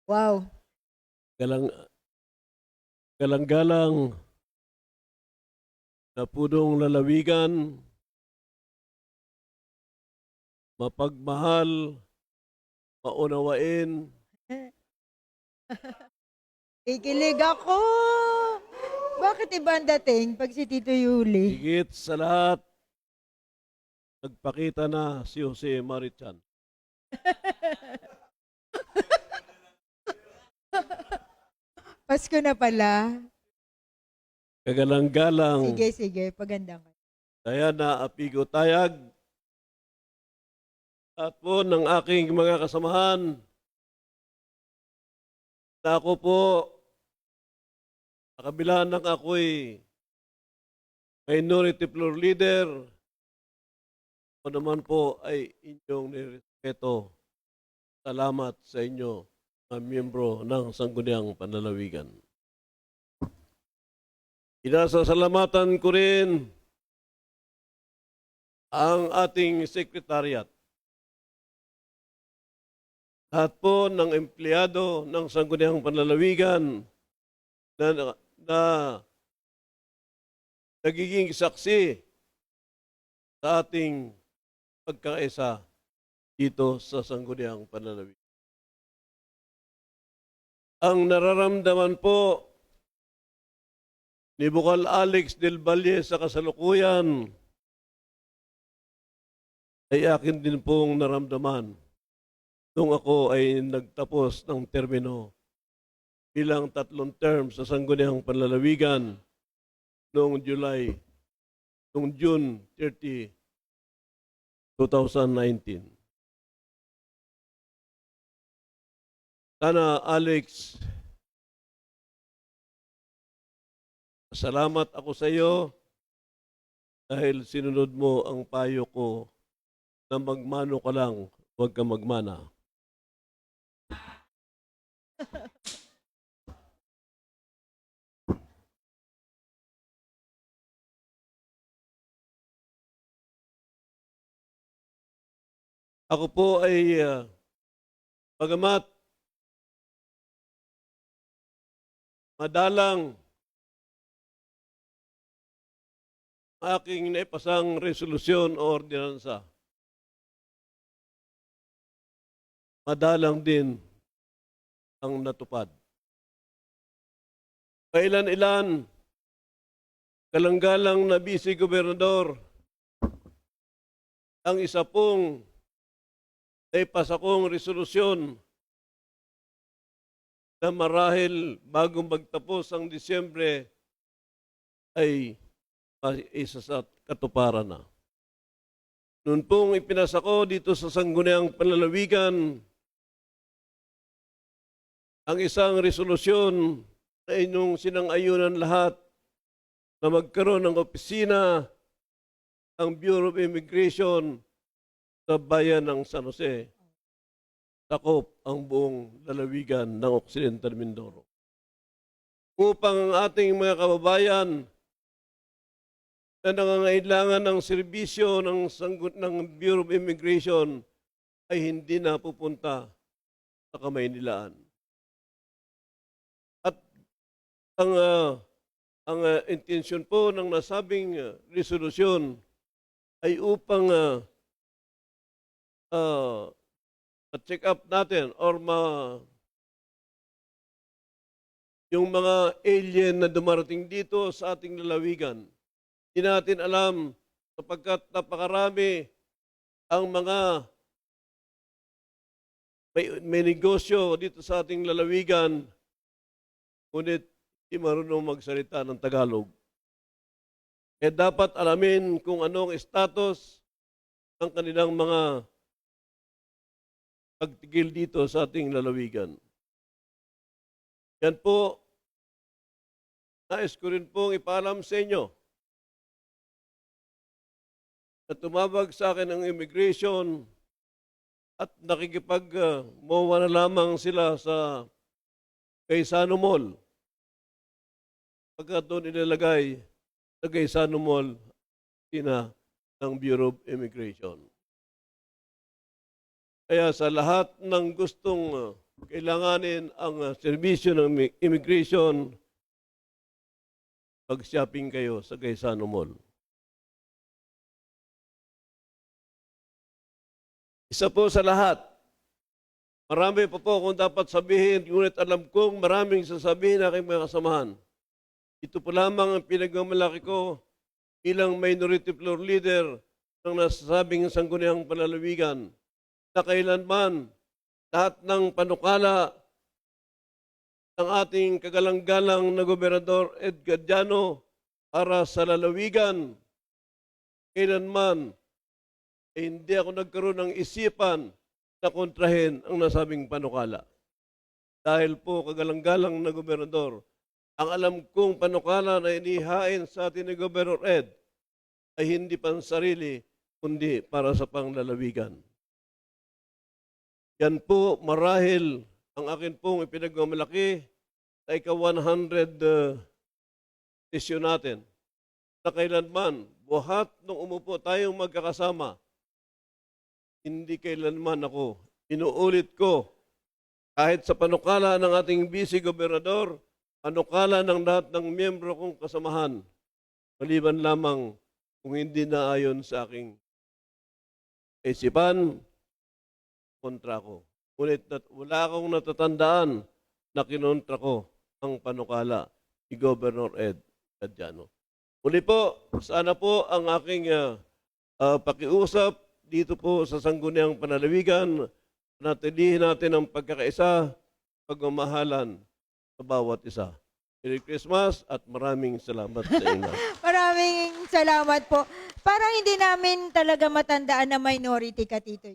Wow. Galang, galang-galang na punong lalawigan, mapagmahal, maunawain, Kikilig ako. Bakit iba ang dating pag si Tito Yuli? higit sa lahat, nagpakita na si Jose Marichan. Pasko na pala. Kagalang-galang, Sige, sige. Paganda ka. kaya na Apigo Tayag, at po ng aking mga kasamahan, na ako po, sa kabila ng ako'y minority floor leader, o naman po ay inyong nirespeto. Salamat sa inyo, mga miyembro ng Sangguniang Panlalawigan. Inasasalamatan ko rin ang ating sekretariat. Lahat po ng empleyado ng Sangguniang Panlalawigan na nagiging saksi sa ating pagkakaisa dito sa Sangguniang Panlalawigan. Ang nararamdaman po ni Bukal Alex Del Valle sa kasalukuyan ay akin din pong naramdaman nung ako ay nagtapos ng termino bilang 3 term sa Sangguniang Panlalawigan noong June 30, 2019. Sana, Alex, salamat ako sa iyo dahil sinunod mo ang payo ko na magmano ka lang, huwag ka magmana. Ako po ay bagamat madalang aking naipasang resolusyon o ordinansa, madalang din ang natupad. Kailan-ilan, kalanggalang na vice-gobernador, ang isa pong naipasa kong resolusyon na marahil bago magtapos ang Disyembre ay isa sa katuparan na. Noon pong ipinasa ko dito sa Sangguniang Panlalawigan ang isang resolusyon na inyong sinang-ayunan lahat na magkaroon ng opisina ang Bureau of Immigration sa bayan ng San Jose. Takop ang buong lalawigan ng Occidental Mindoro. Upang ang ating mga kababayan na nangangailangan ng serbisyo ng Bureau of Immigration ay hindi na pupunta sa Kamaynilaan. At ang intensyon po ng nasabing resolusyon ay upang check up natin or yung mga alien na dumarating dito sa ating lalawigan. Hindi natin alam sapagkat napakarami ang mga may negosyo dito sa ating lalawigan ngunit hindi marunong magsalita ng Tagalog. Dapat alamin kung anong status ng kanilang mga pagtigil dito sa ating lalawigan. Yan po, nais ko rin pong ipaalam sa inyo na tumawag sa akin ang immigration at nakikipag-mowa na lamang sila sa Gaisano Mall. Pagka doon inilagay sa Gaisano Mall, ng Bureau of Immigration. Kaya sa lahat ng gustong kailanganin ang serbisyo ng immigration, mag-shopping kayo sa Gaisano Mall. Isa po sa lahat, marami pa po kung dapat sabihin, ngunit alam kong maraming sasabihin na aking mga kasamahan. Ito po lamang ang pinagmamalaki ko bilang minority floor leader ng nasasabing sangguniang panlalawigan na kailanman lahat ng panukala ng ating kagalang-galang na Gobernador Edgar Llano para sa lalawigan, kailanman hindi ako nagkaroon ng isipan na kontrahin ang nasabing panukala. Dahil po kagalang-galang na Gobernador, ang alam kong panukala na inihain sa atin ni Gobernador Ed ay hindi pansarili, kundi para sa panglalawigan. Yan po marahil ang akin pong ipinagmamalaki sa ika-100 sesyon natin na kailanman, buhat nung umupo tayong magkakasama, hindi kailanman ako, inuulit ko, kahit sa panukala ng ating vice-gobernador, panukala ng lahat ng miyembro kong kasamahan, maliban lamang kung hindi na ayon sa aking isipan, kontra ko. Ngunit wala akong natatandaan na kinontra ko ang panukala ni Governor Ed Llano. Muli po, sana po ang aking pakiusap dito po sa Sangguniang Panlalawigan, natilihin natin ang pagkakaisa, pagmamahalan sa bawat isa. Merry Christmas at maraming salamat sa inyo. Maraming salamat po. Parang hindi namin talaga matandaan na minority ka, Tito.